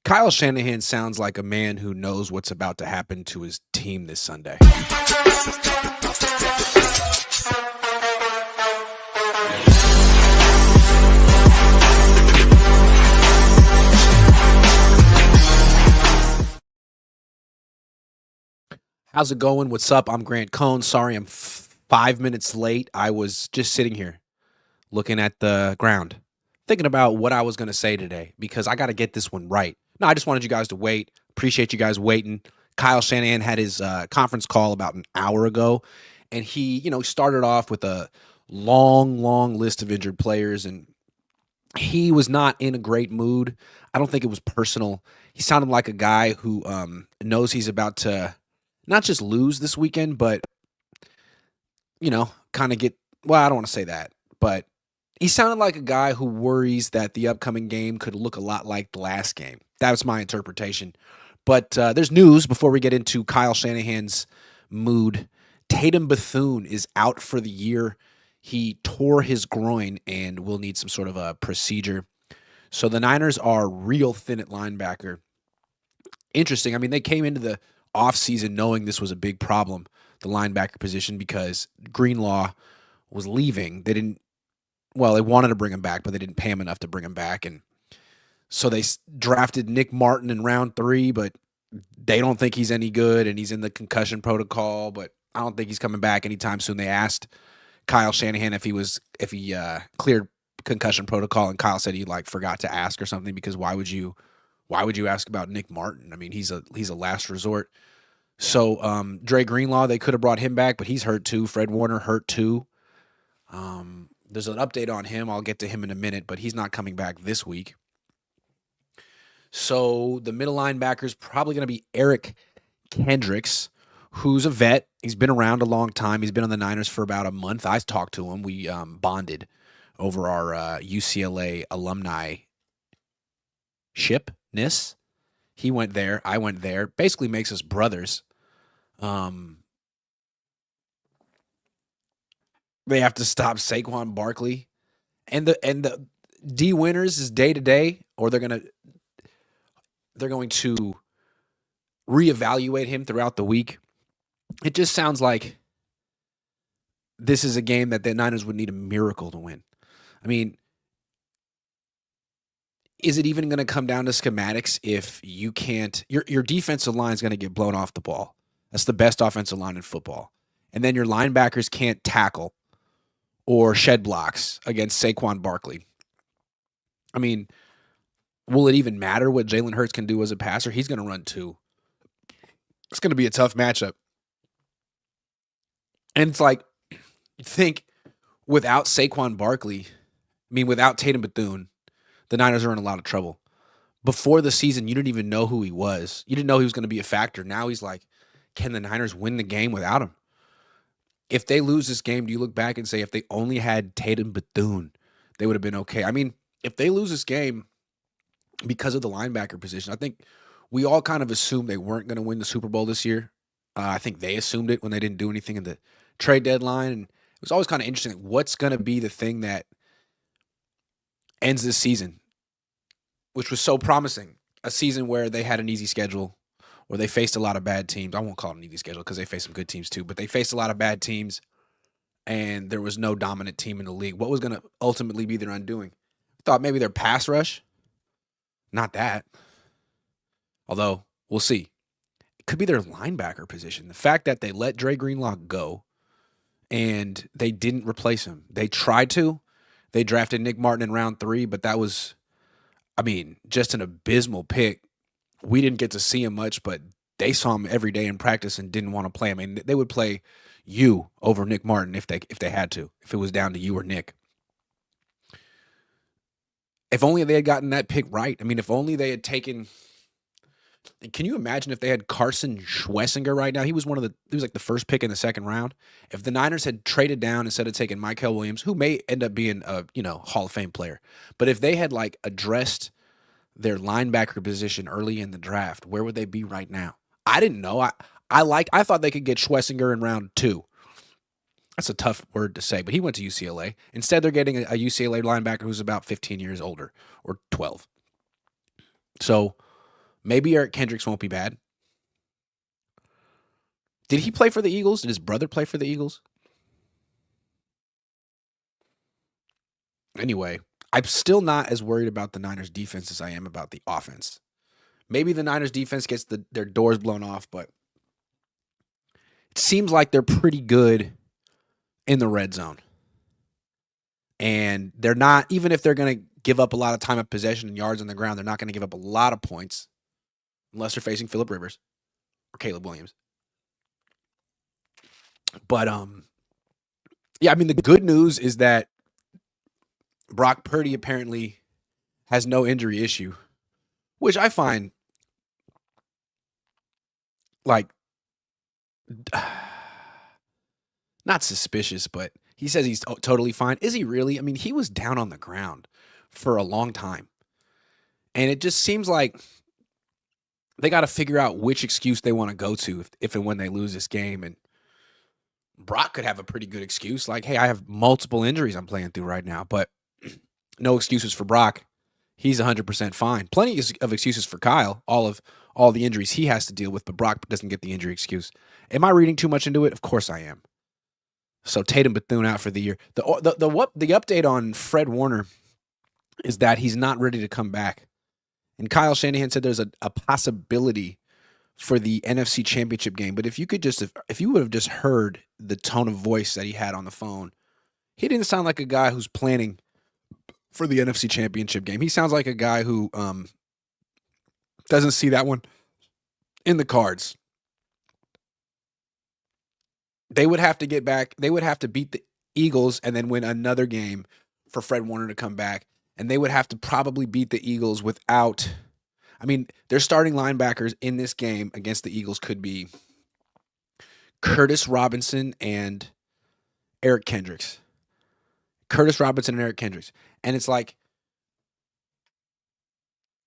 Kyle Shanahan sounds like a man who knows what's about to happen to his team this Sunday. How's it going? What's up? I'm Grant Cohn. Sorry I'm 5 minutes late. I was just sitting here looking at the ground, thinking about what I was going to say today because I got to get this one right. No, I just wanted you guys to wait. Appreciate you guys waiting. Kyle Shanahan had his conference call about an hour ago, and he, started off with a long list of injured players, and he was not in a great mood. I don't think it was personal. He sounded like a guy who knows he's about to not just lose this weekend, but, kind of I don't want to say that, but he sounded like a guy who worries that the upcoming game could look a lot like the last game. That was my interpretation. But there's news before we get into Kyle Shanahan's mood. Tatum Bethune is out for the year. He tore his groin and will need some sort of a procedure. So the Niners are real thin at linebacker. Interesting. I mean, they came into the offseason knowing this was a big problem, the linebacker position, because Greenlaw was leaving. They wanted to bring him back, but they didn't pay him enough to bring him back. And so they drafted Nick Martin in round 3, but they don't think he's any good, and he's in the concussion protocol, but I don't think he's coming back anytime soon. They asked Kyle Shanahan if he cleared concussion protocol, and Kyle said he forgot to ask or something, because why would you ask about Nick Martin? I mean, he's a last resort. So Dre Greenlaw, they could have brought him back, but he's hurt too. Fred Warner hurt too. There's an update on him. I'll get to him in a minute, but he's not coming back this week. So the middle linebacker is probably going to be Eric Kendricks, who's a vet. He's been around a long time. He's been on the Niners for about a month. I talked to him. We bonded over our UCLA alumni shipness. He went there. I went there. Basically makes us brothers. They have to stop Saquon Barkley, and the D winners is day to day, or they're going to reevaluate him throughout the week. It just sounds like this is a game that the Niners would need a miracle to win. I mean, is it even going to come down to schematics if you can't? Your defensive line is going to get blown off the ball. That's the best offensive line in football. And then your linebackers can't tackle or shed blocks against Saquon Barkley. I mean, will it even matter what Jalen Hurts can do as a passer? He's going to run too. It's going to be a tough matchup. And it's like, you think without Saquon Barkley, without Tatum Bethune, the Niners are in a lot of trouble. Before the season, you didn't even know who he was. You didn't know he was going to be a factor. Now he's like, can the Niners win the game without him? If they lose this game, do you look back and say, if they only had Tatum Bethune, they would have been okay? I mean, if they lose this game because of the linebacker position, I think we all kind of assumed they weren't going to win the Super Bowl this year. I think they assumed it when they didn't do anything in the trade deadline. And it was always kind of interesting. What's going to be the thing that ends this season, which was so promising? A season where they had an easy schedule, where they faced a lot of bad teams. I won't call it an easy schedule because they faced some good teams too, but they faced a lot of bad teams, and there was no dominant team in the league. What was going to ultimately be their undoing? I thought maybe their pass rush. Not that. Although, we'll see. It could be their linebacker position. The fact that they let Dre Greenlaw go and they didn't replace him. They tried to. They drafted Nick Martin in round 3, but that was, just an abysmal pick. We didn't get to see him much, but they saw him every day in practice and didn't want to play him. They would play you over Nick Martin if they had to, if it was down to you or Nick. If only they had gotten that pick right. If only they had taken. Can you imagine if they had Carson Schwessinger right now? He was like the first pick in the second round. If the Niners had traded down instead of taking Michael Williams, who may end up being a Hall of Fame player, but if they had addressed their linebacker position early in the draft, where would they be right now? I didn't know. I thought they could get Schwessinger in round 2. That's a tough word to say, but he went to UCLA. Instead, they're getting a UCLA linebacker who's about 15 years older, or 12. So Maybe Eric Kendricks won't be bad. Did he play for the Eagles? Did his brother play for the Eagles? Anyway, I'm still not as worried about the Niners defense as I am about the offense. Maybe the Niners defense gets their doors blown off, but it seems like they're pretty good in the red zone. And they're not, even if they're going to give up a lot of time of possession and yards on the ground, they're not going to give up a lot of points unless they're facing Phillip Rivers or Caleb Williams. But yeah, I mean, the good news is that Brock Purdy apparently has no injury issue, which I find like not suspicious, but he says he's totally fine. Is he really? I mean, he was down on the ground for a long time. And it just seems like they got to figure out which excuse they want to go to if and when they lose this game. And Brock could have a pretty good excuse, like, hey, I have multiple injuries I'm playing through right now, but no excuses for Brock. He's 100% fine. Plenty of excuses for Kyle, all the injuries he has to deal with, but Brock doesn't get the injury excuse. Am I reading too much into it? Of course I am. So Tatum Bethune out for the year. The update on Fred Warner is that he's not ready to come back. And Kyle Shanahan said there's a possibility for the NFC Championship game. But if you would have just heard the tone of voice that he had on the phone, he didn't sound like a guy who's planning for the NFC Championship game. He sounds like a guy who doesn't see that one in the cards. They would have to get back. They would have to beat the Eagles and then win another game for Fred Warner to come back. And they would have to probably beat the Eagles without, I mean, their starting linebackers in this game against the Eagles could be Curtis Robinson and Eric Kendricks. And it's like,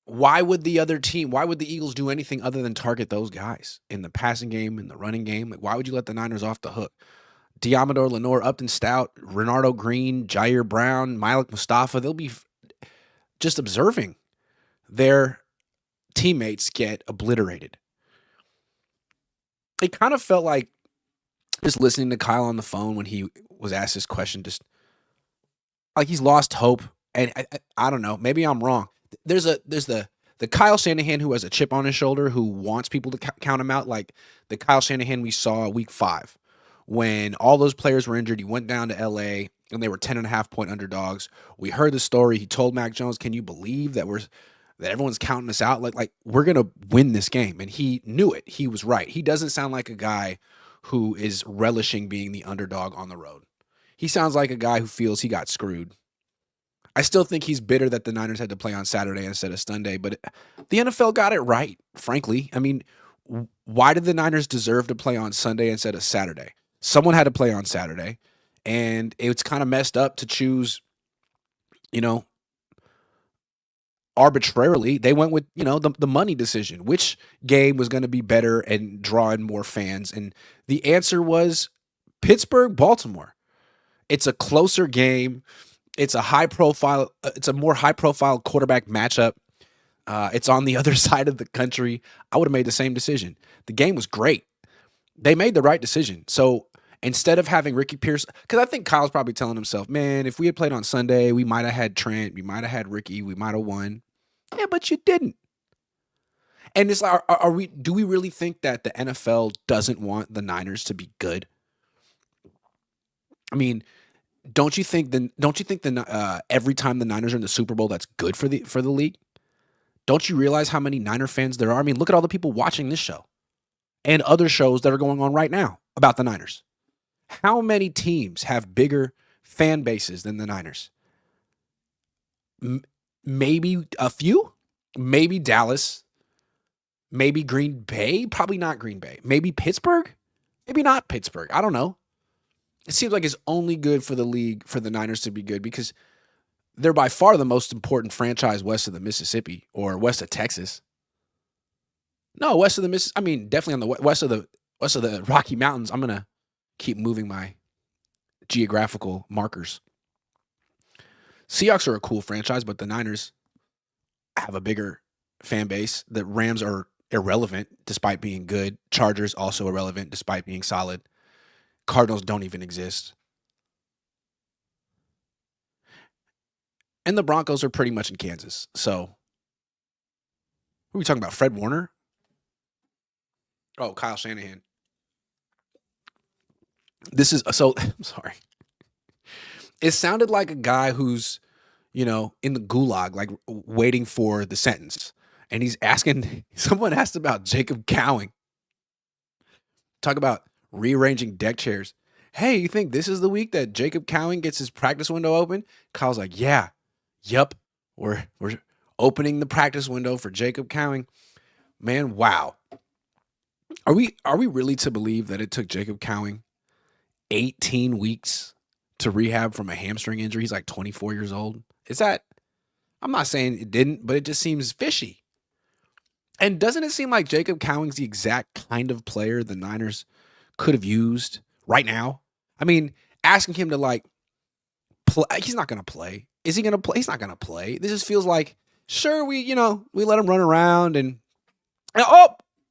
why would the Eagles do anything other than target those guys in the passing game, in the running game? Like, why would you let the Niners off the hook? Diamador Lenore, Upton Stout, Renardo Green, Jair Brown, Malik Mustafa, they'll be just observing their teammates get obliterated. It kind of felt like just listening to Kyle on the phone when he was asked this question, just like he's lost hope. And I don't know, maybe I'm wrong. There's the Kyle Shanahan who has a chip on his shoulder who wants people to count him out, like the Kyle Shanahan we saw week 5 when all those players were injured. He went down to LA and they were 10.5-point underdogs. We heard the story. He told Mac Jones, "Can you believe that everyone's counting us out? Like we're gonna win this game." And he knew it. He was right. He doesn't sound like a guy who is relishing being the underdog on the road. He sounds like a guy who feels he got screwed. I still think he's bitter that the Niners had to play on Saturday instead of Sunday, but the NFL got it right, frankly. I mean, why did the Niners deserve to play on Sunday instead of Saturday? Someone had to play on Saturday, and it's kind of messed up to choose, arbitrarily. They went with, the money decision. Which game was going to be better and draw in more fans? And the answer was Pittsburgh, Baltimore. It's a closer game. It's a more high profile quarterback matchup. It's on the other side of the country. I would have made the same decision. The game was great. They made the right decision. So instead of having Ricky Pierce, because I think Kyle's probably telling himself, man, if we had played on Sunday, we might have had Trent, we might have had Ricky, we might have won. Yeah, but you didn't. And it's like, do we really think that the NFL doesn't want the Niners to be good? I mean, don't you think every time the Niners are in the Super Bowl, that's good for the league? Don't you realize how many Niner fans there are? I mean, look at all the people watching this show and other shows that are going on right now about the Niners. How many teams have bigger fan bases than the Niners? Maybe a few. Maybe Dallas. Maybe Green Bay. Probably not Green Bay. Maybe Pittsburgh. Maybe not Pittsburgh. I don't know. It seems like it's only good for the league for the Niners to be good because they're by far the most important franchise west of the Mississippi or west of Texas. No, west of the Mississippi. I mean, definitely on the west of the Rocky Mountains. I'm gonna keep moving my geographical markers. Seahawks are a cool franchise, but the Niners have a bigger fan base. The Rams are irrelevant despite being good. Chargers also irrelevant despite being solid. Cardinals don't even exist. And the Broncos are pretty much in Kansas. So, who are we talking about? Fred Warner? Oh, Kyle Shanahan. This is so. I'm sorry. It sounded like a guy who's, in the gulag, like waiting for the sentence. And he's asking, someone asked about Jacob Cowing. Talk about rearranging deck chairs. Hey, you think this is the week that Jacob Cowing gets his practice window open? Kyle's like, yeah, yep. We're opening the practice window for Jacob Cowing. Man, wow. Are we really to believe that it took Jacob Cowing 18 weeks to rehab from a hamstring injury? He's like 24 years old. I'm not saying it didn't, but it just seems fishy. And doesn't it seem like Jacob Cowing's the exact kind of player the Niners could have used right now? I mean, asking him to play, he's not going to play. Is he going to play? He's not going to play. This just feels like, sure, we let him run around and,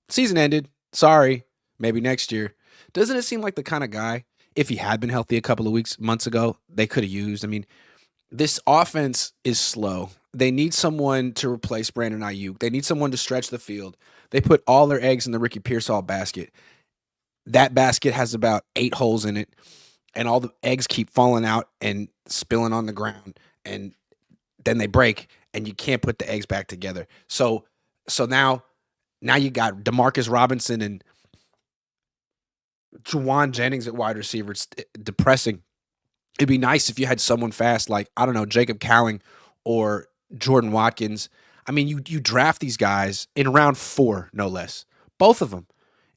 season ended. Sorry, maybe next year. Doesn't it seem like the kind of guy, if he had been healthy a couple of months ago, they could have used? I mean, this offense is slow. They need someone to replace Brandon Ayuk. They need someone to stretch the field. They put all their eggs in the Ricky Pearsall basket. That basket has about 8 holes in it, and all the eggs keep falling out and spilling on the ground, and then they break, and you can't put the eggs back together. So now you got Demarcus Robinson and Juwan Jennings at wide receiver. It's depressing. It'd be nice if you had someone fast like, I don't know, Jacob Cowing or Jordan Watkins. I mean, you draft these guys in round 4, no less, both of them,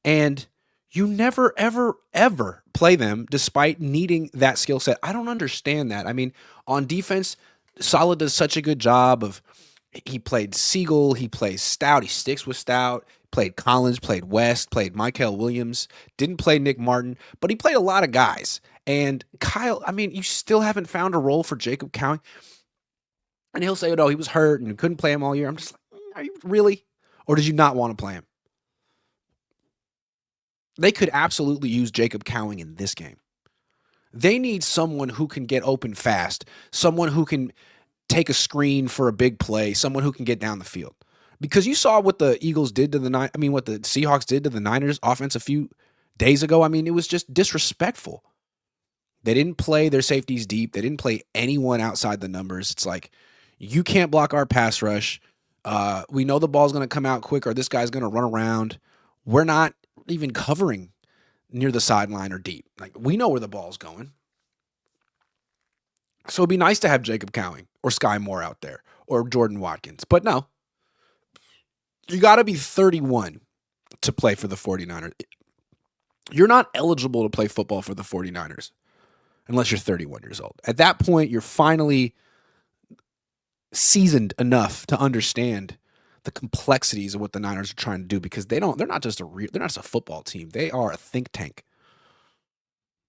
and you never, ever, ever play them despite needing that skill set. I don't understand that. I mean, on defense, Saleh does such a good job of, he played Siegel, he plays Stout, he sticks with Stout, played Collins, played West, played Michael Williams, didn't play Nick Martin, but he played a lot of guys. And Kyle, I mean, you still haven't found a role for Jacob Cowing. And he'll say, oh, no, he was hurt and couldn't play him all year. I'm just like, are you really? Or did you not want to play him? They could absolutely use Jacob Cowing in this game. They need someone who can get open fast, someone who can take a screen for a big play, someone who can get down the field. Because you saw what the Eagles did to what the Seahawks did to the Niners offense a few days ago. I mean, it was just disrespectful. They didn't play their safeties deep. They didn't play anyone outside the numbers. It's like, you can't block our pass rush. We know the ball's going to come out quick or this guy's going to run around. We're not even covering near the sideline or deep. Like, we know where the ball's going. So it'd be nice to have Jacob Cowing or Sky Moore out there or Jordan Watkins. But no, you got to be 31 to play for the 49ers. You're not eligible to play football for the 49ers unless you're 31 years old. At that point, you're finally seasoned enough to understand the complexities of what the Niners are trying to do, because they're not just a football team. They are a think tank.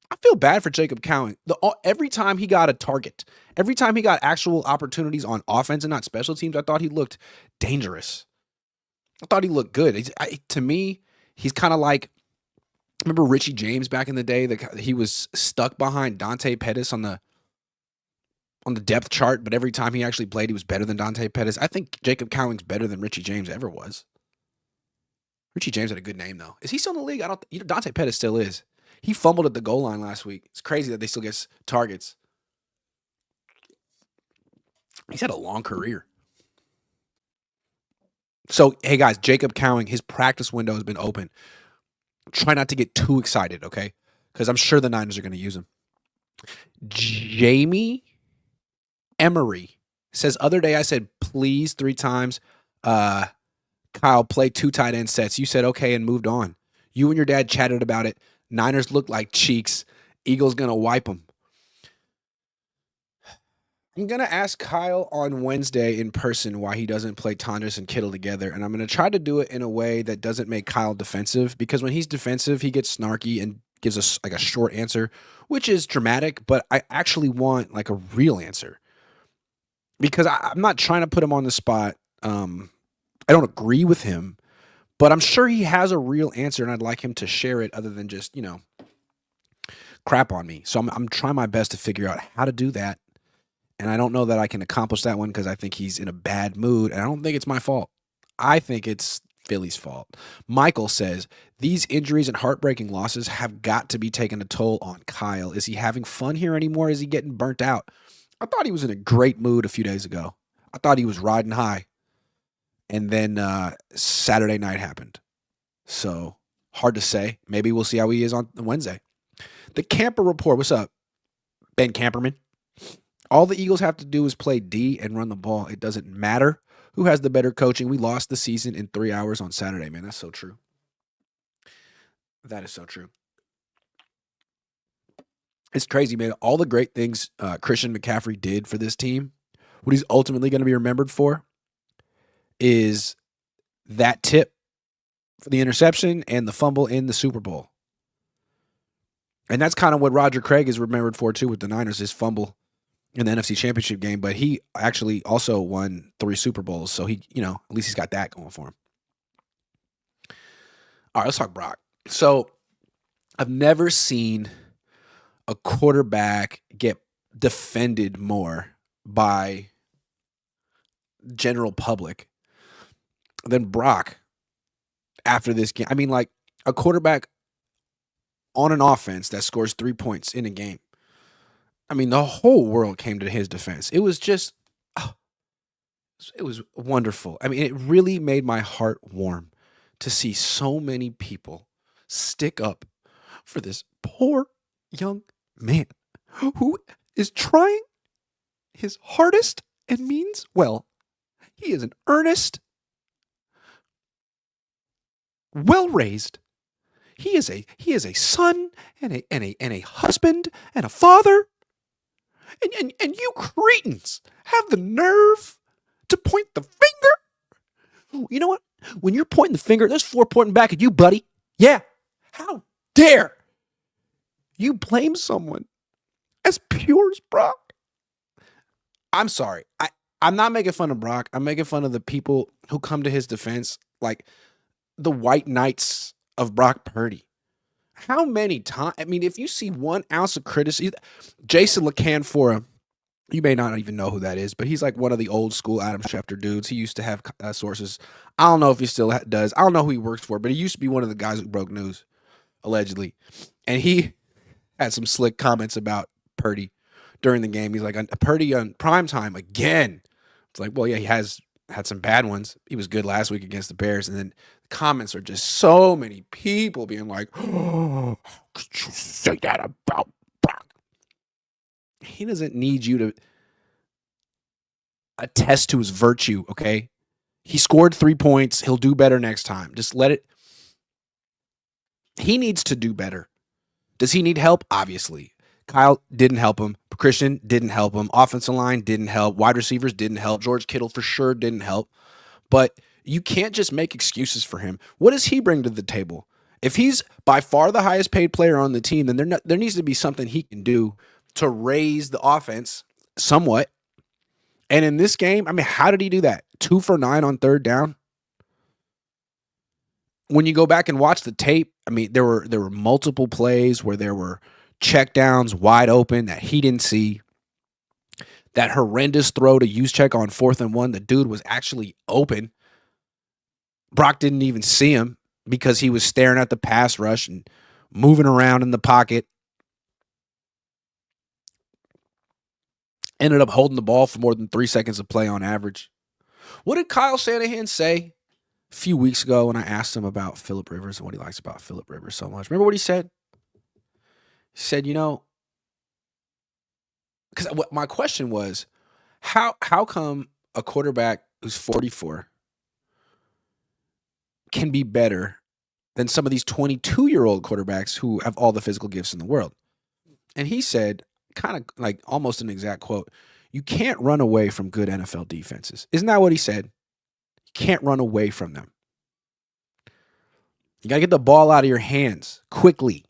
I feel bad for Jacob Cowing. Every time he got a target, every time he got actual opportunities on offense and not special teams, I thought he looked dangerous. I thought he looked good. To me, he's kind of like, remember Richie James back in the day? He was stuck behind Dante Pettis on the depth chart, but every time he actually played, he was better than Dante Pettis. I think Jacob Cowing's better than Richie James ever was. Richie James had a good name, though. Is he still in the league? Dante Pettis still is. He fumbled at the goal line last week. It's crazy that they still get targets. He's had a long career. So, hey, guys, Jacob Cowing, his practice window has been open. Try not to get too excited, okay? Because I'm sure the Niners are going to use him. Jamie Emery says, other day I said, please 3 times. Kyle, play 2 tight end sets. You said, okay, and moved on. You and your dad chatted about it. Niners look like cheeks. Eagles going to wipe them. I'm going to ask Kyle on Wednesday in person why he doesn't play Tonjes and Kittle together, and I'm going to try to do it in a way that doesn't make Kyle defensive, because when he's defensive, he gets snarky and gives us like a short answer, which is dramatic, but I actually want like a real answer, because I'm not trying to put him on the spot I don't agree with him, but I'm sure he has a real answer, and I'd like him to share it other than just, crap on me. So I'm trying my best to figure out how to do that. And I don't know that I can accomplish that one because I think he's in a bad mood. And I don't think it's my fault. I think it's Philly's fault. Michael says, these injuries and heartbreaking losses have got to be taking a toll on Kyle. Is he having fun here anymore? Is he getting burnt out? I thought he was in a great mood a few days ago. I thought he was riding high. And then Saturday night happened. So hard to say. Maybe we'll see how he is on Wednesday. The Camper Report. What's up, Ben Camperman? All the Eagles have to do is play D and run the ball. It doesn't matter who has the better coaching. We lost the season in 3 hours on Saturday, man. That's so true. That is so true. It's crazy, man. All the great things Christian McCaffrey did for this team, what he's ultimately going to be remembered for is that tip for the interception and the fumble in the Super Bowl. And that's kind of what Roger Craig is remembered for, too, with the Niners, his fumble in the NFC Championship game. But he actually also won 3 Super Bowls. So he, at least he's got that going for him. All right, let's talk Brock. So I've never seen a quarterback get defended more by general public than Brock after this game. I mean, like a quarterback on an offense that scores 3 points in a game. I mean, the whole world came to his defense. It was just, it was wonderful. I mean, it really made my heart warm to see so many people stick up for this poor young man who is trying his hardest and means well. He is an earnest, well-raised. He is a son and a husband and a father. And you cretins have the nerve to point the finger. You know what? When you're pointing the finger, there's 4 pointing back at you, buddy. Yeah. How dare you blame someone as pure as Brock? I'm sorry. I'm not making fun of Brock. I'm making fun of the people who come to his defense, like the white knights of Brock Purdy. How many times? I mean, if you see 1 ounce of criticism, Jason LaCanfora, you may not even know who that is, but he's like one of the old school Adam Schefter dudes. He used to have sources. I don't know if he still does. I don't know who he works for, but he used to be one of the guys who broke news, allegedly. And he had some slick comments about Purdy during the game. He's like, Purdy on primetime again. It's like, well, yeah, he has had some bad ones. He was good last week against the Bears. And then the comments are just so many people being like, oh, how could you say that about Brock? He doesn't need you to attest to his virtue, okay? He scored 3 points. He'll do better next time. Just let it. He needs to do better. Does he need help? Obviously. Kyle didn't help him. Christian didn't help him. Offensive line didn't help. Wide receivers didn't help. George Kittle for sure didn't help. But you can't just make excuses for him. What does he bring to the table? If he's by far the highest paid player on the team, then there needs to be something he can do to raise the offense somewhat. And in this game, I mean, how did he do that? 2 for 9 on 3rd down. When you go back and watch the tape, I mean, there were multiple plays where there were checkdowns wide open that he didn't see. That horrendous throw to Juszczyk on 4th and 1, the dude was actually open. Brock didn't even see him because he was staring at the pass rush and moving around in the pocket. Ended up holding the ball for more than 3 seconds of play on average. What did Kyle Shanahan say a few weeks ago when I asked him about Phillip Rivers and what he likes about Phillip Rivers so much? Remember what he said? He said, because my question was, how come a quarterback who's 44 can be better than some of these 22-year-old quarterbacks who have all the physical gifts in the world? And he said, kind of like almost an exact quote, you can't run away from good NFL defenses. Isn't that what he said? You can't run away from them. You got to get the ball out of your hands quickly.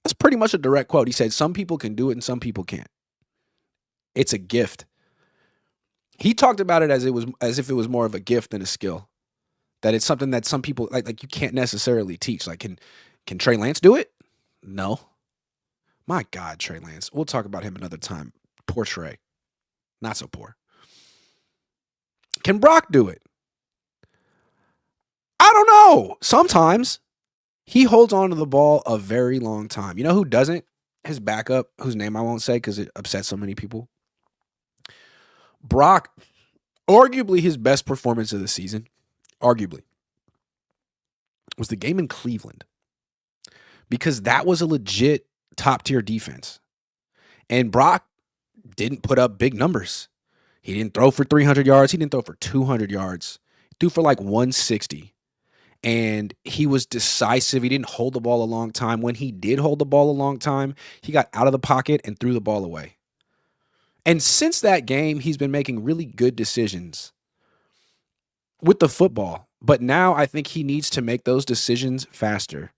That's pretty much a direct quote. He said, some people can do it and some people can't. It's a gift. He talked about it as if it was more of a gift than a skill. that it's something that some people like you can't necessarily teach. Like, can Trey Lance do it? No. My God, Trey Lance. We'll talk about him another time. Poor Trey. Not so poor. Can Brock do it? I don't know. Sometimes he holds on to the ball a very long time. You know who doesn't? His backup, whose name I won't say because it upsets so many people. Brock, arguably his best performance of the season, arguably, was the game in Cleveland. Because that was a legit top-tier defense. And Brock didn't put up big numbers. He didn't throw for 300 yards. He didn't throw for 200 yards. He threw for like 160. And he was decisive. He didn't hold the ball a long time. When he did hold the ball a long time, he got out of the pocket and threw the ball away. And since that game, he's been making really good decisions with the football. But now I think he needs to make those decisions faster.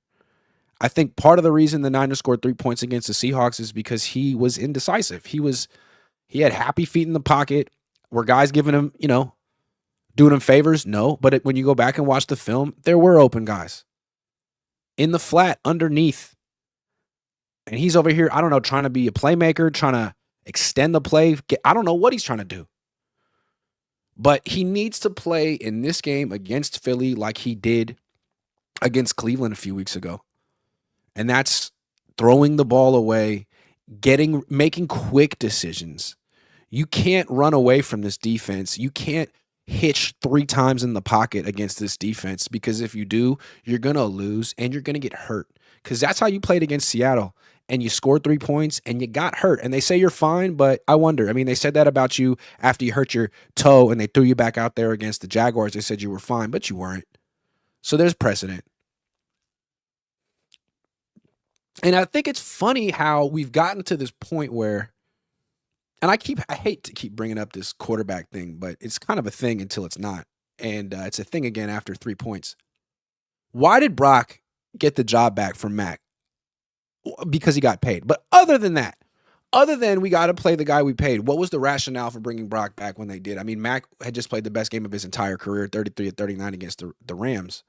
I think part of the reason the Niners scored 3 points against the Seahawks is because he was indecisive. He had happy feet in the pocket. Were guys giving him, doing him favors? No. But when you go back and watch the film, there were open guys in the flat underneath. And he's over here, I don't know, trying to be a playmaker, trying to extend the play. I don't know what he's trying to do. But he needs to play in this game against Philly like he did against Cleveland a few weeks ago. And that's throwing the ball away, making quick decisions. You can't run away from this defense. You can't hitch 3 times in the pocket against this defense, because if you do, you're going to lose and you're going to get hurt, because that's how you played against Seattle and you scored 3 points and you got hurt. And they say you're fine, but I wonder. I mean, they said that about you after you hurt your toe and they threw you back out there against the Jaguars. They said you were fine, but you weren't. So there's precedent. And I think it's funny how we've gotten to this point where, and I hate to keep bringing up this quarterback thing, but it's kind of a thing until it's not. And it's a thing again after 3 points. Why did Brock get the job back from Mac? Because he got paid. But other than we got to play the guy we paid, what was the rationale for bringing Brock back when they did? I mean, Mac had just played the best game of his entire career, 33-39 against the Rams.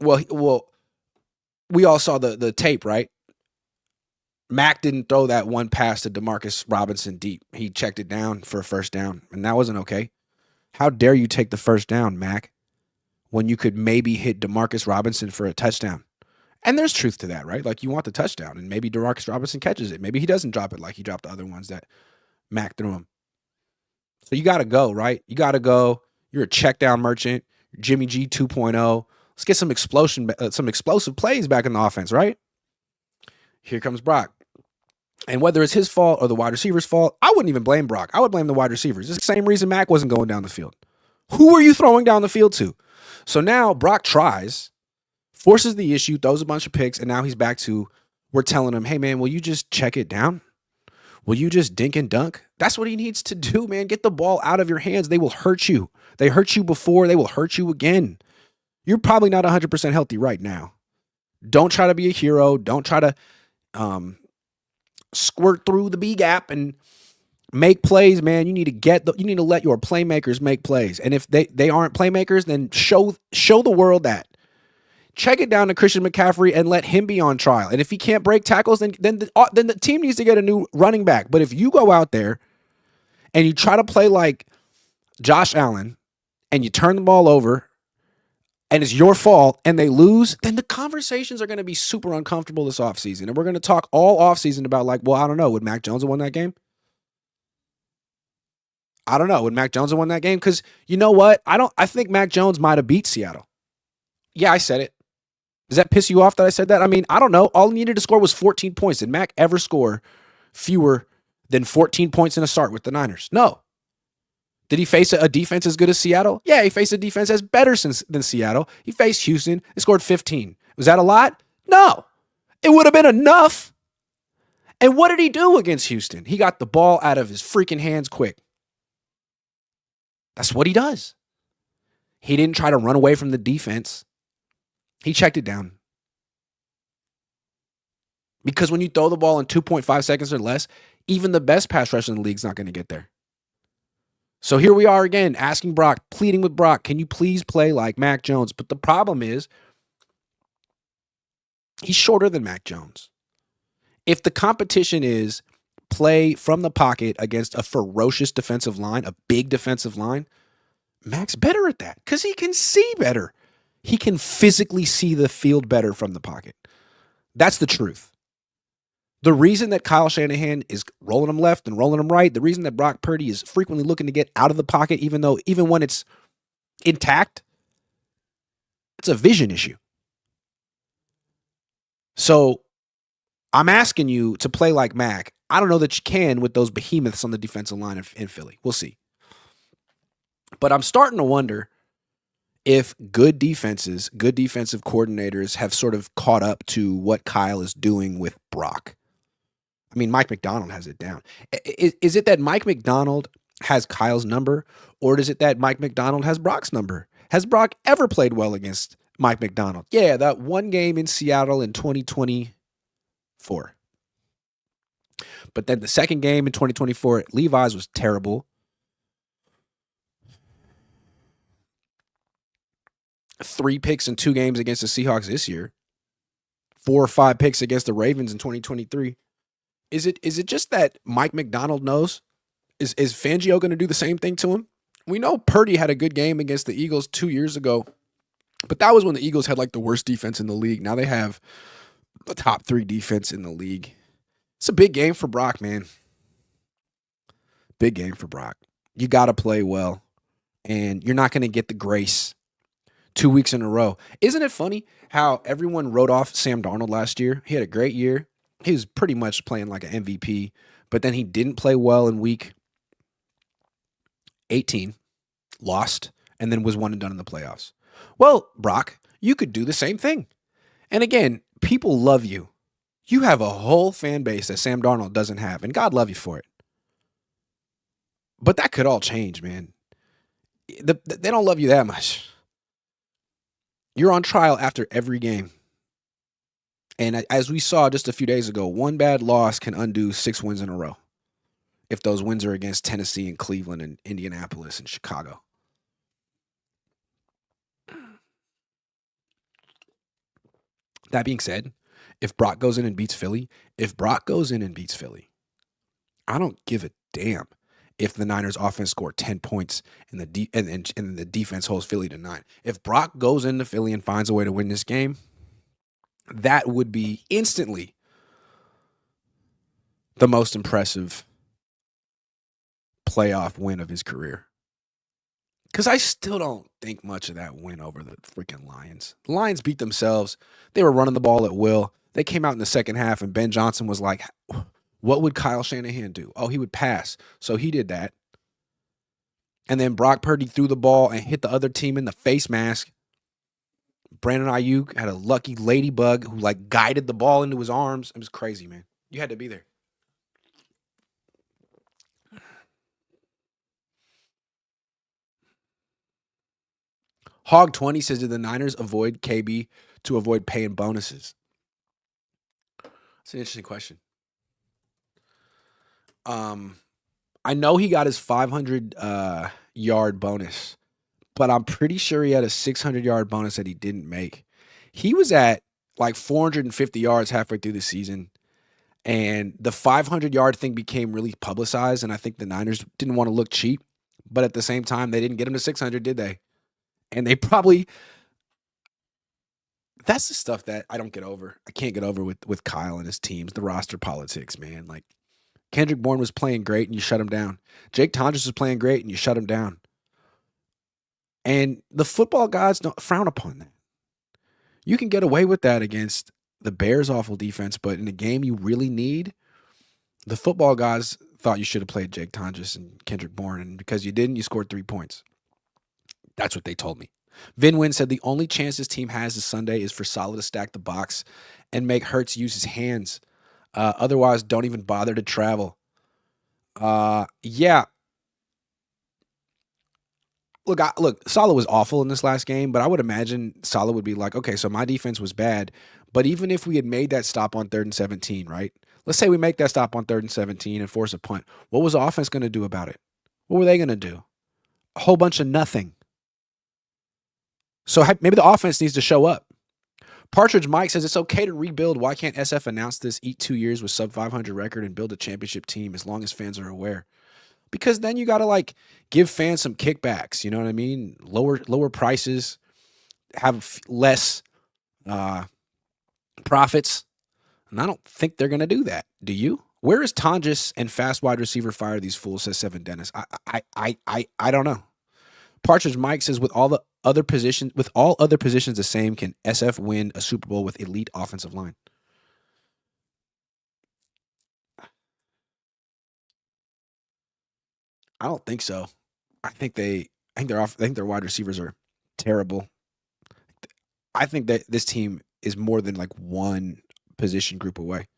Well, we all saw the tape, right? Mac didn't throw that one pass to Demarcus Robinson deep. He checked it down for a first down, and that wasn't okay. How dare you take the first down, Mac, when you could maybe hit Demarcus Robinson for a touchdown? And there's truth to that, right? Like, you want the touchdown, and maybe Demarcus Robinson catches it. Maybe he doesn't drop it like he dropped the other ones that Mac threw him. So you got to go, right? You got to go. You're a check down merchant. Jimmy G 2.0. Let's get some explosive plays back in the offense, right? Here comes Brock. And whether it's his fault or the wide receiver's fault, I wouldn't even blame Brock. I would blame the wide receivers. It's the same reason Mac wasn't going down the field. Who are you throwing down the field to? So now Brock tries, forces the issue, throws a bunch of picks, and now he's back to, we're telling him, hey, man, will you just check it down? Will you just dink and dunk? That's what he needs to do, man. Get the ball out of your hands. They will hurt you. They hurt you before. They will hurt you again. You're probably not 100% healthy right now. Don't try to be a hero. Don't try to squirt through the B gap and make plays, man. You need to let your playmakers make plays. And if they aren't playmakers, then show the world that. Check it down to Christian McCaffrey and let him be on trial. And if he can't break tackles, then the team needs to get a new running back. But if you go out there and you try to play like Josh Allen and you turn the ball over and it's your fault and they lose, then the conversations are going to be super uncomfortable this offseason. And we're going to talk all offseason about, like, well, I don't know, would Mac Jones have won that game? I don't know. Would Mac Jones have won that game? Because you know what? I think Mac Jones might have beat Seattle. Yeah, I said it. Does that piss you off that I said that? I mean, I don't know. All he needed to score was 14 points. Did Mac ever score fewer than 14 points in a start with the Niners? No. Did he face a defense as good as Seattle? Yeah, he faced a defense as better than Seattle. He faced Houston. He scored 15. Was that a lot? No. It would have been enough. And what did he do against Houston? He got the ball out of his freaking hands quick. That's what he does. He didn't try to run away from the defense. He checked it down. Because when you throw the ball in 2.5 seconds or less, even the best pass rusher in the league is not going to get there. So here we are again, asking Brock, pleading with Brock, can you please play like Mac Jones? But the problem is, he's shorter than Mac Jones. If the competition is play from the pocket against a ferocious defensive line, a big defensive line, Mac's better at that because he can see better. He can physically see the field better from the pocket. That's the truth. The reason that Kyle Shanahan is rolling him left and rolling him right, the reason that Brock Purdy is frequently looking to get out of the pocket, even when it's intact, it's a vision issue. So I'm asking you to play like Mac. I don't know that you can with those behemoths on the defensive line in Philly. We'll see. But I'm starting to wonder if good defenses, good defensive coordinators have sort of caught up to what Kyle is doing with Brock. I mean, Mike Macdonald has it down. Is it that Mike Macdonald has Kyle's number, or is it that Mike Macdonald has Brock's number? Has Brock ever played well against Mike Macdonald? Yeah, that one game in Seattle in 2024. But then the second game in 2024 at Levi's was terrible. 3 picks in 2 games against the Seahawks this year. 4 or 5 picks against the Ravens in 2023. Is it just that Mike Macdonald knows? Is Fangio going to do the same thing to him? We know Purdy had a good game against the Eagles 2 years ago, but that was when the Eagles had like the worst defense in the league. Now they have the top 3 defense in the league. It's a big game for Brock, man. Big game for Brock. You got to play well, and you're not going to get the grace 2 weeks in a row. Isn't it funny how everyone wrote off Sam Darnold last year? He had a great year. He was pretty much playing like an MVP, but then he didn't play well in week 18, lost, and then was 1 and done in the playoffs. Well, Brock, you could do the same thing. And again, people love you. You have a whole fan base that Sam Darnold doesn't have, and God love you for it. But that could all change, man. They don't love you that much. You're on trial after every game. And as we saw just a few days ago, 1 bad loss can undo 6 wins in a row. If those wins are against Tennessee and Cleveland and Indianapolis and Chicago. That being said, if Brock goes in and beats Philly, I don't give a damn if the Niners offense score 10 points and the defense holds Philly to 9. If Brock goes into Philly and finds a way to win this game, that would be instantly the most impressive playoff win of his career. Because I still don't think much of that win over the freaking Lions. The Lions beat themselves. They were running the ball at will. They came out in the second half, and Ben Johnson was like, what would Kyle Shanahan do? Oh, he would pass. So he did that. And then Brock Purdy threw the ball and hit the other team in the face mask. Brandon Ayuk had a lucky ladybug who like guided the ball into his arms. It was crazy, man. You had to be there. Hog20 says, did the Niners avoid KB to avoid paying bonuses? That's an interesting question. I know he got his 500 yard bonus, but I'm pretty sure he had a 600-yard bonus that he didn't make. He was at like 450 yards halfway through the season, and the 500-yard thing became really publicized, and I think the Niners didn't want to look cheap, but at the same time, they didn't get him to 600, did they? And they probably – that's the stuff that I don't get over. I can't get over with Kyle and his teams, the roster politics, man. Like, Kendrick Bourne was playing great, and you shut him down. Jake Tonjes was playing great, and you shut him down. And the football gods don't frown upon that. You can get away with that against the Bears' awful defense, but in a game you really need, the football gods thought you should have played Jake Tonjes and Kendrick Bourne, and because you didn't, you scored 3 points. That's what they told me. Vin Wynn said the only chance his team has this Sunday is for Saleh to stack the box and make Hurts use his hands. Otherwise, don't even bother to travel. Yeah. Look, Saleh was awful in this last game, but I would imagine Saleh would be like, okay, so my defense was bad, but even if we had made that stop on 3rd and 17, right? Let's say we make that stop on 3rd and 17 and force a punt. What was the offense going to do about it? What were they going to do? A whole bunch of nothing. So maybe the offense needs to show up. Partridge Mike says it's okay to rebuild. Why can't SF announce this, eat 2 years with sub 500 record and build a championship team as long as fans are aware? Because then you got to like give fans some kickbacks. You know what I mean? Lower prices, have less profits. And I don't think they're going to do that. Do you? Where is Tonjes and fast wide receiver fire these fools, says Seven Dennis. I don't know. Partridge Mike says with all other positions the same, can SF win a Super Bowl with elite offensive line? I don't think so. I think their wide receivers are terrible. I think that this team is more than like one position group away.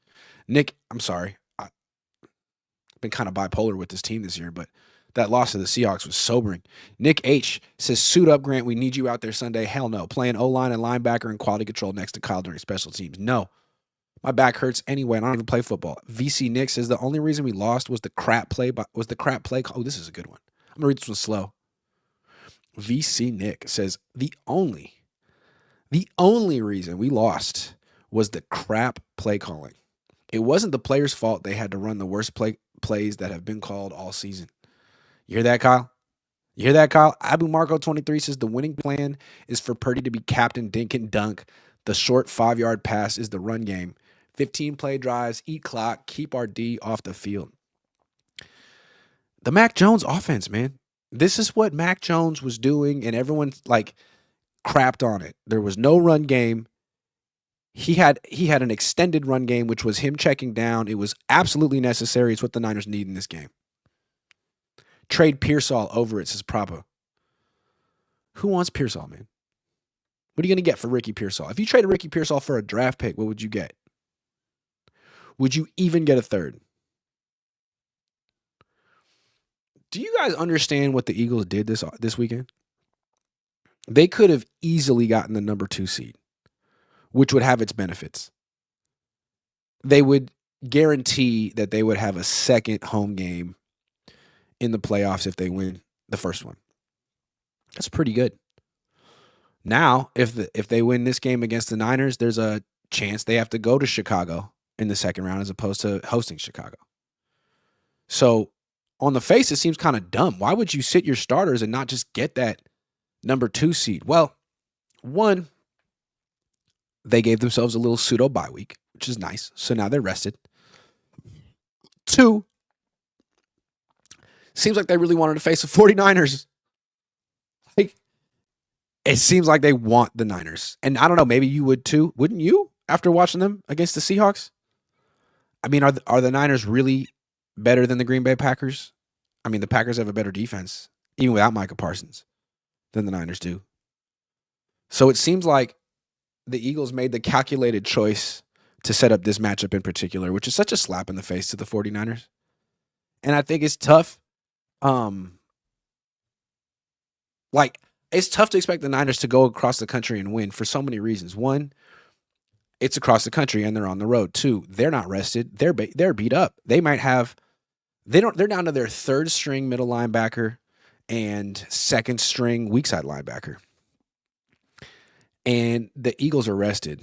Nick, I'm sorry. I've been kind of bipolar with this team this year, but that loss to the Seahawks was sobering. Nick H says, suit up, Grant. We need you out there Sunday. Hell no. Playing O-line and linebacker and quality control next to Kyle during special teams. No. My back hurts anyway. I don't even play football. VC Nick says the only reason we lost was the crap play. Oh, this is a good one. I'm going to read this one slow. VC Nick says the only reason we lost was the crap play calling. It wasn't the players' fault they had to run the worst plays that have been called all season. You hear that, Kyle? Abu Marco 23 says the winning plan is for Purdy to be captain, dink and dunk. The short 5-yard pass is the run game. 15 play drives, eat clock, keep our D off the field. The Mac Jones offense, man. This is what Mac Jones was doing, and everyone like crapped on it. There was no run game. He had an extended run game, which was him checking down. It was absolutely necessary. It's what the Niners need in this game. Trade Pearsall over it, says Prabhu. Who wants Pearsall, man? What are you going to get for Ricky Pearsall? If you traded Ricky Pearsall for a draft pick, what would you get? Would you even get a third? Do you guys understand what the Eagles did this weekend? They could have easily gotten the number 2 seed, which would have its benefits. They would guarantee that they would have a second home game in the playoffs if they win the first one. That's pretty good. Now, if they win this game against the Niners, there's a chance they have to go to Chicago in the second round as opposed to hosting Chicago. So, on the face, it seems kind of dumb. Why would you sit your starters and not just get that number 2 seed? Well, one, they gave themselves a little pseudo bye week, which is nice. So now they're rested. 2, seems like they really wanted to face the 49ers. Like, it seems like they want the Niners. And I don't know, maybe you would too. Wouldn't you after watching them against the Seahawks? I mean, are the Niners really better than the Green Bay Packers? I mean, the Packers have a better defense, even without Micah Parsons, than the Niners do. So it seems like the Eagles made the calculated choice to set up this matchup in particular, which is such a slap in the face to the 49ers. And I think it's tough. It's tough to expect the Niners to go across the country and win for so many reasons. One, it's across the country and they're on the road. 2, they're not rested. They're beat up. They're down to their 3rd string middle linebacker and 2nd string weak side linebacker. And the Eagles are rested.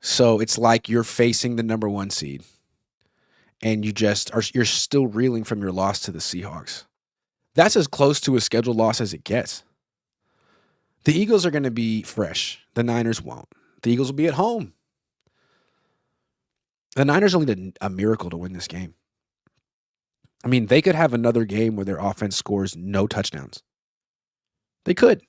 So it's like you're facing the number 1 seed. And you're still reeling from your loss to the Seahawks. That's as close to a scheduled loss as it gets. The Eagles are going to be fresh. The Niners won't. The Eagles will be at home. The Niners only did a miracle to win this game. I mean, they could have another game where their offense scores no touchdowns. They could.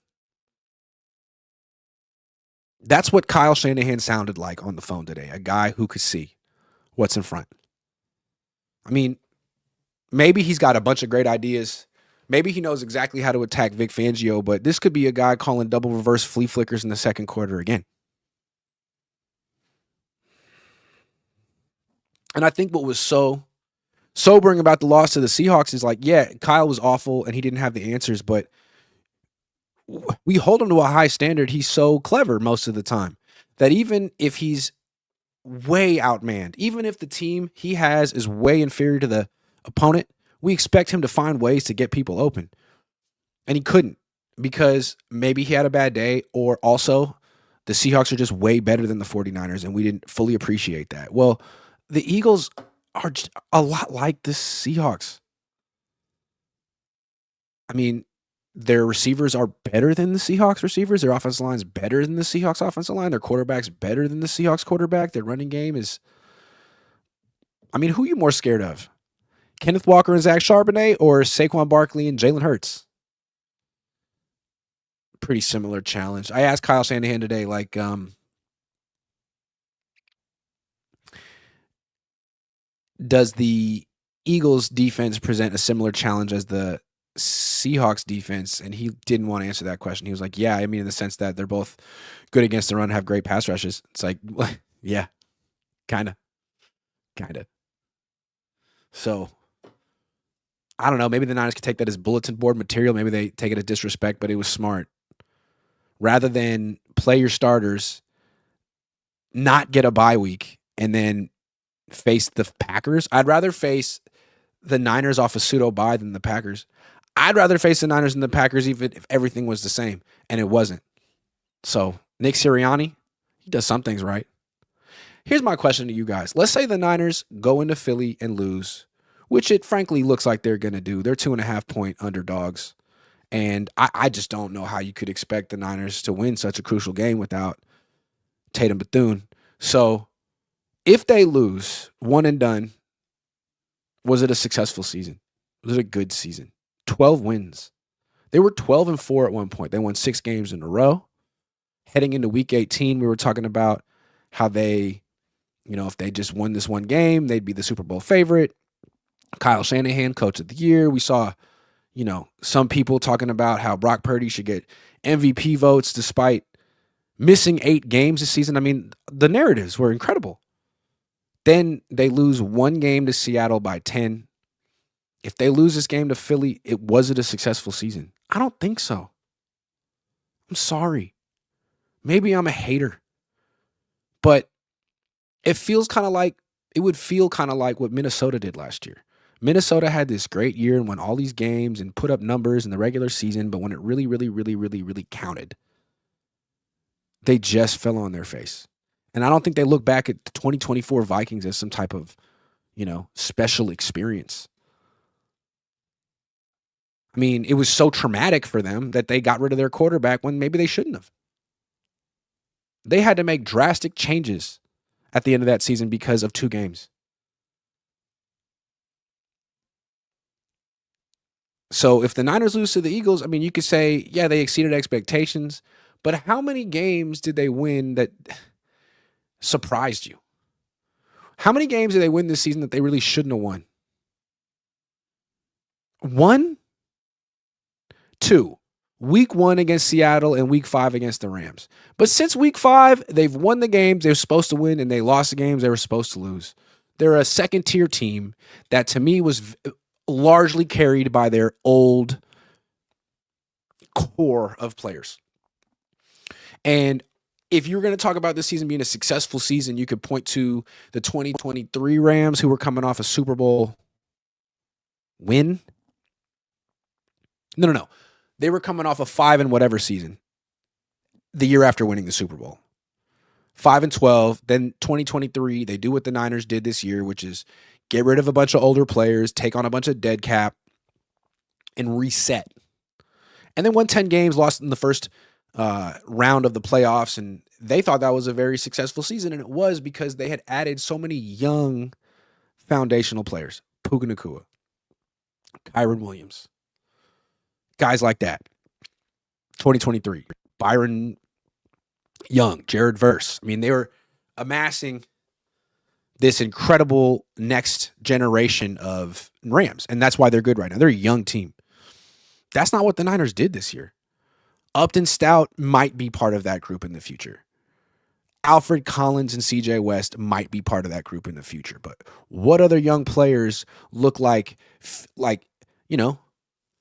That's what Kyle Shanahan sounded like on the phone today, a guy who could see what's in front. I mean, maybe he's got a bunch of great ideas. Maybe he knows exactly how to attack Vic Fangio, but this could be a guy calling double reverse flea flickers in the second quarter again. And I think what was so sobering about the loss to the Seahawks is like, yeah, Kyle was awful and he didn't have the answers, but we hold him to a high standard. He's so clever most of the time that even if he's way outmanned, even if the team he has is way inferior to the opponent, we expect him to find ways to get people open. And he couldn't because maybe he had a bad day, or also the Seahawks are just way better than the 49ers, and we didn't fully appreciate that. Well, the Eagles are just a lot like the Seahawks. I mean, their receivers are better than the Seahawks receivers. Their offensive line is better than the Seahawks offensive line. Their quarterback's better than the Seahawks quarterback. Their running game is, I mean, who are you more scared of? Kenneth Walker and Zach Charbonnet, or Saquon Barkley and Jalen Hurts? Pretty similar challenge. I asked Kyle Shanahan today, like, does the Eagles defense present a similar challenge as the Seahawks defense? And he didn't want to answer that question. He was like, yeah, I mean, in the sense that they're both good against the run, have great pass rushes. It's like, yeah, kind of. Kind of. So I don't know. Maybe the Niners could take that as bulletin board material. Maybe they take it as disrespect, but it was smart. Rather than play your starters, not get a bye week, and then face the Packers, I'd rather face the Niners off a pseudo bye than the Packers. I'd rather face the Niners than the Packers, even if everything was the same, and it wasn't. So Nick Sirianni, he does some things right. Here's my question to you guys. Let's say the Niners go into Philly and lose, which it frankly looks like they're going to do. They're 2.5-point underdogs. And I just don't know how you could expect the Niners to win such a crucial game without Tatum Bethune. So if they lose, one and done, was it a successful season? Was it a good season? 12 wins. They were 12-4 at one point. They won 6 games in a row. Heading into week 18, we were talking about how they, if they just won this one game, they'd be the Super Bowl favorite. Kyle Shanahan, coach of the year. We saw, some people talking about how Brock Purdy should get MVP votes despite missing 8 games this season. I mean, the narratives were incredible. Then they lose one game to Seattle by 10. If they lose this game to Philly, was it a successful season? I don't think so. I'm sorry. Maybe I'm a hater. But it would feel kind of like what Minnesota did last year. Minnesota had this great year and won all these games and put up numbers in the regular season, but when it really, really, really, really, really counted, they just fell on their face. And I don't think they look back at the 2024 Vikings as some type of, special experience. I mean, it was so traumatic for them that they got rid of their quarterback when maybe they shouldn't have. They had to make drastic changes at the end of that season because of 2 games. So if the Niners lose to the Eagles, I mean, you could say, yeah, they exceeded expectations, but how many games did they win that surprised you? How many games did they win this season that they really shouldn't have won? 1? 2. Week 1 against Seattle and week 5 against the Rams. But since week 5, they've won the games they were supposed to win, and they lost the games they were supposed to lose. They're a second-tier team that, to me, was largely carried by their old core of players. And if you're going to talk about this season being a successful season, you could point to the 2023 Rams, who were coming off a Super Bowl win. No. They were coming off a 5 and whatever season the year after winning the Super Bowl. 5-12. Then 2023, they do what the Niners did this year, which is get rid of a bunch of older players, take on a bunch of dead cap, and reset. And then won 10 games, lost in the first round of the playoffs, and they thought that was a very successful season, and it was because they had added so many young foundational players. Puka Nacua, Kyron Williams, guys like that. 2023, Byron Young, Jared Verse. I mean, they were amassing this incredible next generation of Rams, and that's why they're good right now. They're a young team. That's not what the Niners did this year. Upton Stout might be part of that group in the future. Alfred Collins and CJ West might be part of that group in the future. But what other young players look like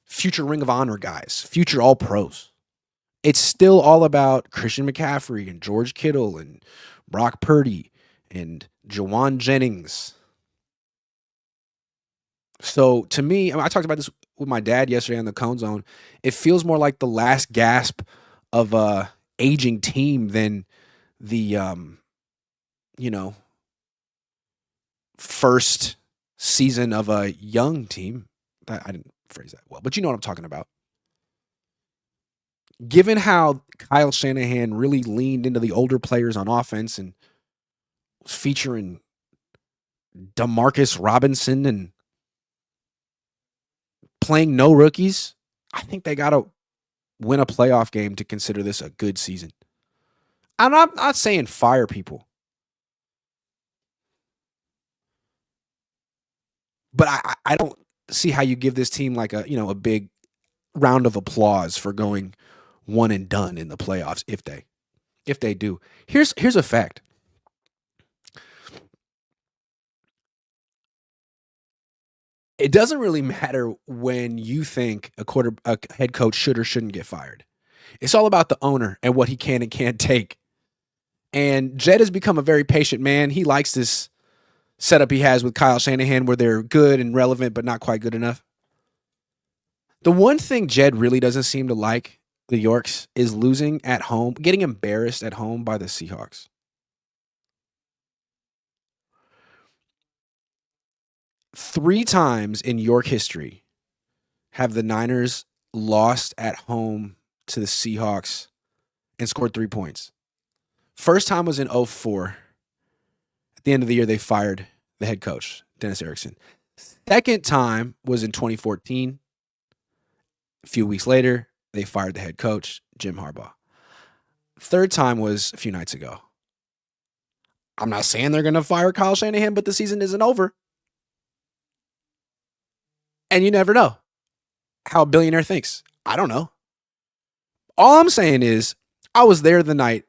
future Ring of Honor guys, future All-Pros? It's still all about Christian McCaffrey and George Kittle and Brock Purdy and Jawan Jennings. So to me, I talked about this with my dad yesterday on the Cohn Zone. It feels more like the last gasp of a aging team than the you know, first season of a young team. I didn't phrase that well, but you know what I'm talking about. Given how Kyle Shanahan really leaned into the older players on offense and was featuring Demarcus Robinson and playing no rookies, I think they got to win a playoff game to consider this a good season. I'm not saying fire people, but I don't see how you give this team like a big round of applause for going one and done in the playoffs if they do. Here's a fact. It doesn't really matter when you think a head coach should or shouldn't get fired. It's all about the owner and what he can and can't take. And Jed has become a very patient man. He likes this setup he has with Kyle Shanahan where they're good and relevant but not quite good enough. The one thing Jed really doesn't seem to like, the Yorks, is losing at home, getting embarrassed at home by the Seahawks. 3 times in York history have the Niners lost at home to the Seahawks and scored 3 points. First time was in 2004. At the end of the year, they fired the head coach, Dennis Erickson. Second time was in 2014. A few weeks later, they fired the head coach, Jim Harbaugh. Third time was a few nights ago. I'm not saying they're going to fire Kyle Shanahan, but the season isn't over. And you never know how a billionaire thinks. I don't know. All I'm saying is I was there the night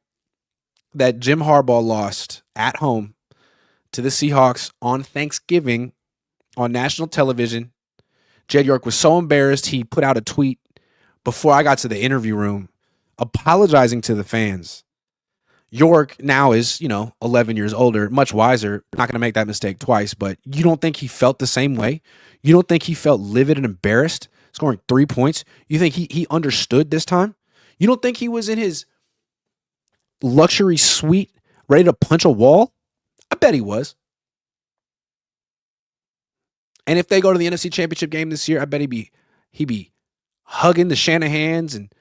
that Jim Harbaugh lost at home to the Seahawks on Thanksgiving on national television. Jed York was so embarrassed, he put out a tweet before I got to the interview room apologizing to the fans. York now is, 11 years older, much wiser, not going to make that mistake twice, but you don't think he felt the same way? You don't think he felt livid and embarrassed scoring 3 points? You think he understood this time? You don't think he was in his luxury suite ready to punch a wall? I bet he was. And if they go to the NFC Championship game this year, I bet he'd be hugging the Shanahans and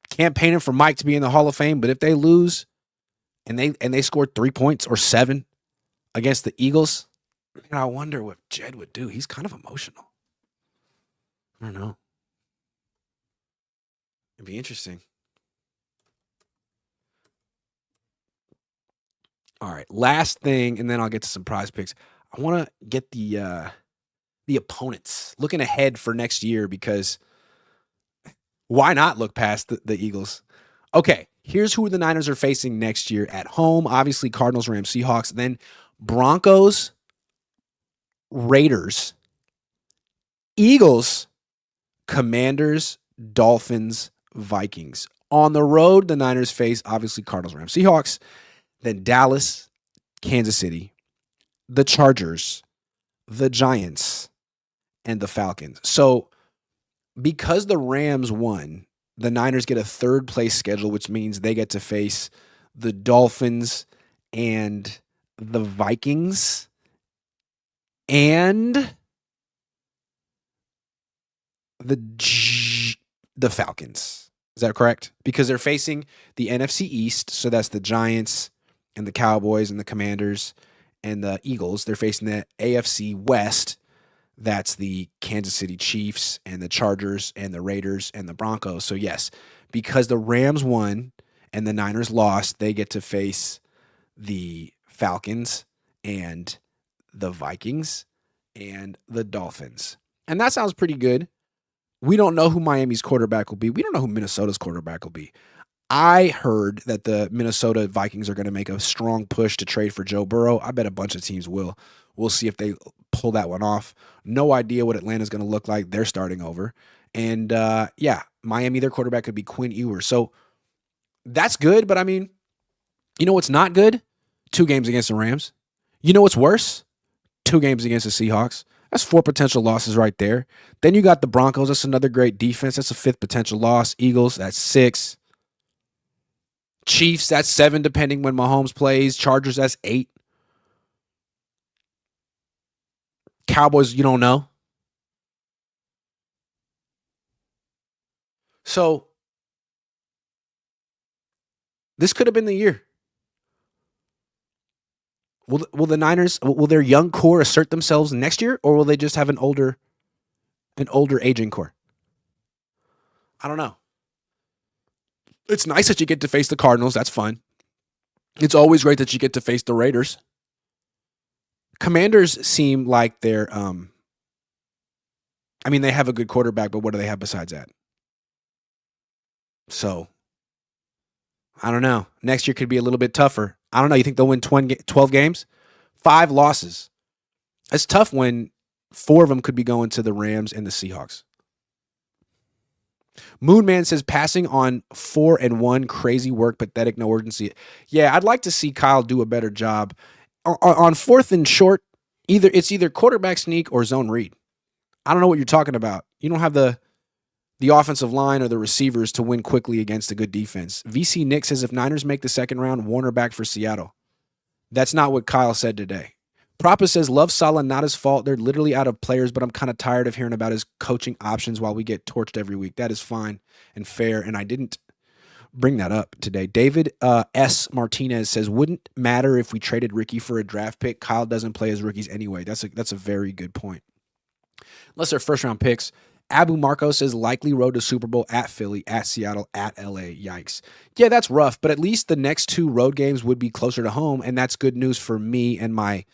campaigning for Mike to be in the Hall of Fame. But if they lose and they scored 3 points or 7 against the Eagles, I wonder what Jed would do. He's kind of emotional. I don't know. It'd be interesting. All right, last thing, and then I'll get to some prize picks. I want to get the opponents looking ahead for next year, because why not look past the Eagles? Okay, here's who the Niners are facing next year at home. Obviously, Cardinals, Rams, Seahawks, then Broncos, Raiders, Eagles, Commanders, Dolphins, Vikings. On the road, the Niners face, obviously, Cardinals, Rams, Seahawks, then Dallas, Kansas City, the Chargers, the Giants, and the Falcons. So because the Rams won, the Niners get a third place schedule, which means they get to face the Dolphins and the Vikings and the Falcons. Is that correct? Because they're facing the NFC East, so that's the Giants and the Cowboys and the Commanders and the Eagles. They're facing the AFC West. That's the Kansas City Chiefs and the Chargers and the Raiders and the Broncos. So yes, because the Rams won and the Niners lost, they get to face the Falcons and the Vikings and the Dolphins. And that sounds pretty good. We don't know who Miami's quarterback will be. We don't know who Minnesota's quarterback will be. I heard that the Minnesota Vikings are going to make a strong push to trade for Joe Burrow. I bet a bunch of teams will. We'll see if they pull that one off. No idea what Atlanta's going to look like. They're starting over. And Miami, their quarterback could be Quinn Ewers. So that's good, but I mean, you know what's not good? 2 games against the Rams. You know what's worse? 2 games against the Seahawks. That's 4 potential losses right there. Then you got the Broncos. That's another great defense. That's a 5th potential loss. Eagles, that's 6. Chiefs, that's 7, depending when Mahomes plays. Chargers, that's 8. Cowboys, you don't know. So this could have been the year. Will the Niners, will their young core assert themselves next year, or will they just have an older aging core? I don't know. It's nice that you get to face the Cardinals. That's fun. It's always great that you get to face the Raiders. Commanders seem like they're I mean, they have a good quarterback, but what do they have besides that? So, I don't know. Next year could be a little bit tougher. I don't know. You think they'll win 12 games? 5 losses. It's tough when 4 of them could be going to the Rams and the Seahawks. Moonman says passing on 4-1, crazy work, pathetic, no urgency. Yeah, I'd like to see Kyle do a better job on 4th and short. It's either quarterback sneak or zone read. I don't know what you're talking about. You don't have the offensive line or the receivers to win quickly against a good defense. VC Nick says if Niners make the second round, Warner back for Seattle. That's not what Kyle said today. Propa says, love Saleh, not his fault. They're literally out of players, but I'm kind of tired of hearing about his coaching options while we get torched every week. That is fine and fair, and I didn't bring that up today. David S. Martinez says, wouldn't matter if we traded Ricky for a draft pick. Kyle doesn't play as rookies anyway. That's a very good point. Unless they're first-round picks. Abu Marco says, likely road to Super Bowl at Philly, at Seattle, at LA. Yikes. Yeah, that's rough, but at least the next 2 road games would be closer to home, and that's good news for me and my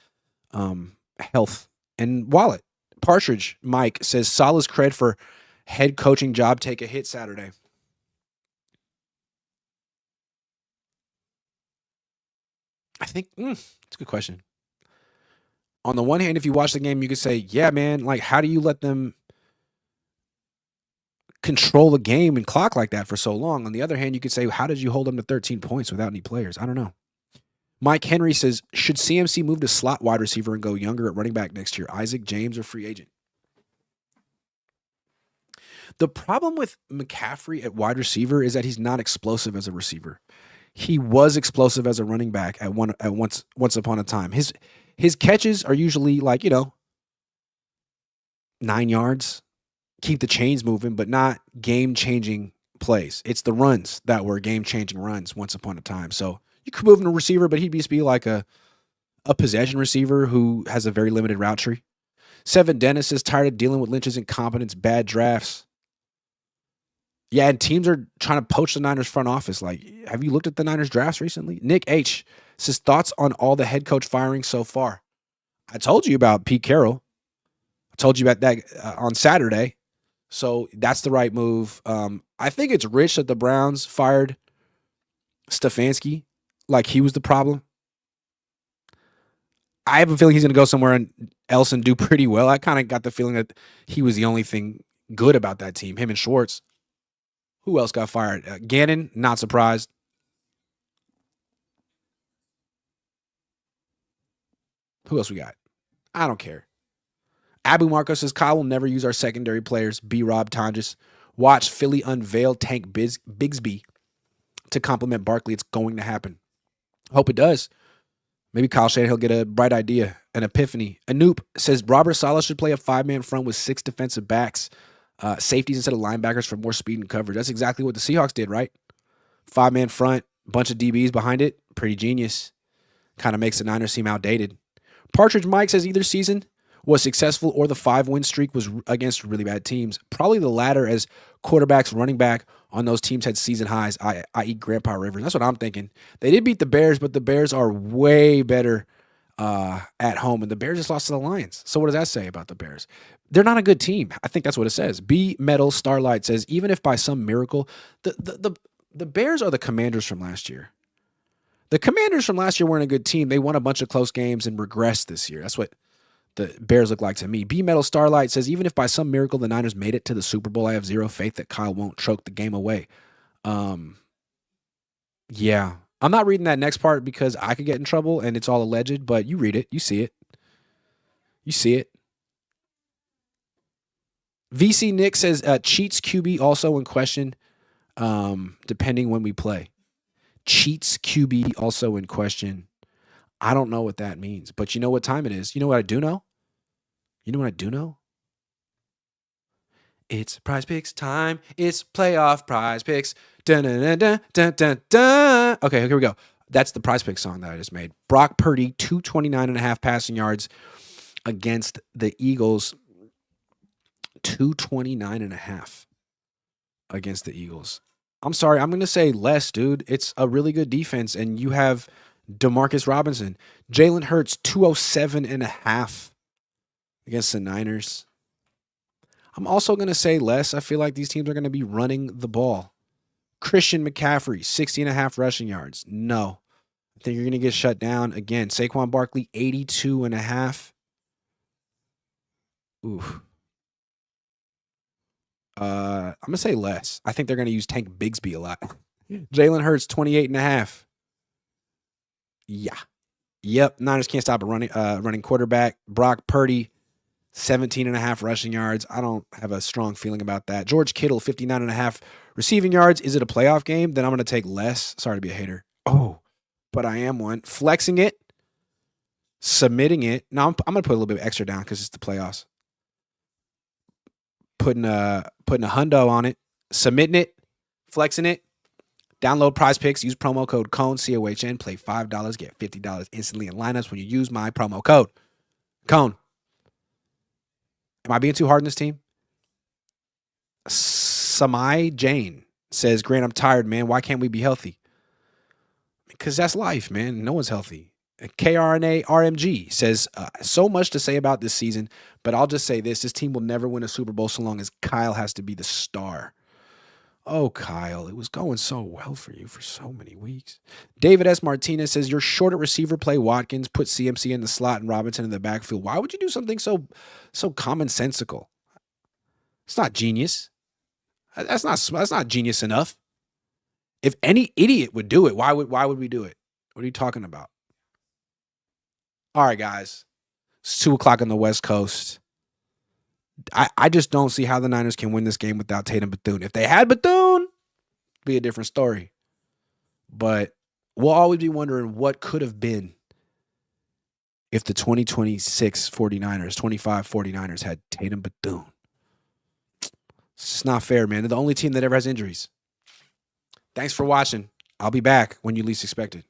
health and wallet. Partridge Mike says, Saleh's cred for head coaching job take a hit Saturday. I think it's a good question. On the one hand, if you watch the game, you could say, yeah, man, like, how do you let them control the game and clock like that for so long? On the other hand, you could say, how did you hold them to 13 points without any players? I don't know. Mike Henry says, should CMC move to slot wide receiver and go younger at running back next year? Isaac, James, or free agent? The problem with McCaffrey at wide receiver is that he's not explosive as a receiver. He was explosive as a running back at once upon a time. His catches are usually like, 9 yards, keep the chains moving, but not game-changing plays. It's the runs that were game-changing runs once upon a time. So you could move him to receiver, but he'd just be like a possession receiver who has a very limited route tree. Seven Dennis is tired of dealing with Lynch's incompetence, bad drafts. Yeah, and teams are trying to poach the Niners front office. Like, have you looked at the Niners drafts recently? Nick H says, thoughts on all the head coach firings so far? I told you about Pete Carroll. I told you about that on Saturday. So that's the right move. I think it's rich that the Browns fired Stefanski like he was the problem. I have a feeling he's going to go somewhere else and do pretty well. I kind of got the feeling that he was the only thing good about that team, him and Schwartz. Who else got fired? Gannon, not surprised. Who else we got? I don't care. Abu Marco says, Kyle will never use our secondary players. B-Rob, Tonjes. Watch Philly unveil Tank Bigsby to complement Barkley. It's going to happen. Hope it does. Maybe Kyle Shanahan will get a bright idea, an epiphany. Anoop says, Robert Saleh should play a 5-man front with 6 defensive backs, safeties instead of linebackers for more speed and coverage. That's exactly what the Seahawks did, right? 5-man front, bunch of DBs behind it. Pretty genius. Kind of makes the Niners seem outdated. Partridge Mike says either season was successful or the 5-win streak was against really bad teams. Probably the latter, as quarterbacks, running back on those teams had season highs, i.e. Grandpa Rivers. That's what I'm thinking. They did beat the Bears, but the Bears are way better at home, and the Bears just lost to the Lions. So what does that say about the Bears? They're not a good team. I think that's what it says. B Metal Starlight says, even if by some miracle, the Bears are the Commanders from last year. The Commanders from last year weren't a good team. They won a bunch of close games and regressed this year. That's what the Bears look like to me. B Metal Starlight says, even if by some miracle the Niners made it to the Super Bowl, I have zero faith that Kyle won't choke the game away. Yeah. I'm not reading that next part because I could get in trouble and it's all alleged, but you read it. You see it. You see it. VC Nick says Cheats QB also in question, depending when we play. Cheats QB also in question. I don't know what that means, but you know what time it is. You know what I do know? You know what I do know? It's Prize Picks time. It's playoff Prize Picks. Dun, dun, dun, dun, dun, dun, dun. Okay, here we go. That's the Prize Picks song that I just made. Brock Purdy, 229.5 passing yards against the Eagles. 229.5 against the Eagles. I'm sorry, I'm going to say less, dude. It's a really good defense, and you have Demarcus Robinson. Jalen Hurts, 207.5 against the Niners. I'm also going to say less. I feel like these teams are going to be running the ball. Christian McCaffrey, 60.5 rushing yards. No. I think you're going to get shut down. Again, Saquon Barkley, 82.5. Ooh. I'm going to say less. I think they're going to use Tank Bigsby a lot. Jalen Hurts, 28.5. Yeah. Yep. Niners can't stop a running quarterback. Brock Purdy, 17.5 rushing yards. I don't have a strong feeling about that. George Kittle, 59.5 receiving yards. Is it a playoff game? Then I'm going to take less. Sorry to be a hater. Oh, but I am one. Flexing it, submitting it. No, I'm going to put a little bit extra down because it's the playoffs. Putting a hundo on it, submitting it, flexing it. Download Prize Picks. Use promo code Cohn, COHN. Play $5, get $50 instantly in lineups when you use my promo code Cohn. Am I being too hard on this team? Samai Jane says, Grant, I'm tired, man. Why can't we be healthy? Because that's life, man. No one's healthy. KRNA RMG says, so much to say about this season, but I'll just say this. This team will never win a Super Bowl so long as Kyle has to be the star. Oh, Kyle, it was going so well for you for so many weeks. David S. Martinez says, you're short at receiver, play Watkins, put CMC in the slot and Robinson in the backfield. Why would you do something so commonsensical? It's not genius. That's not genius enough. If any idiot would do it, why would we do it? What are you talking about? All right, guys. It's 2:00 on the West Coast. I just don't see how the Niners can win this game without Tatum Bethune. If they had Bethune, it'd be a different story. But we'll always be wondering what could have been if the 2026 49ers, 25 49ers had Tatum Bethune. It's not fair, man. They're the only team that ever has injuries. Thanks for watching. I'll be back when you least expect it.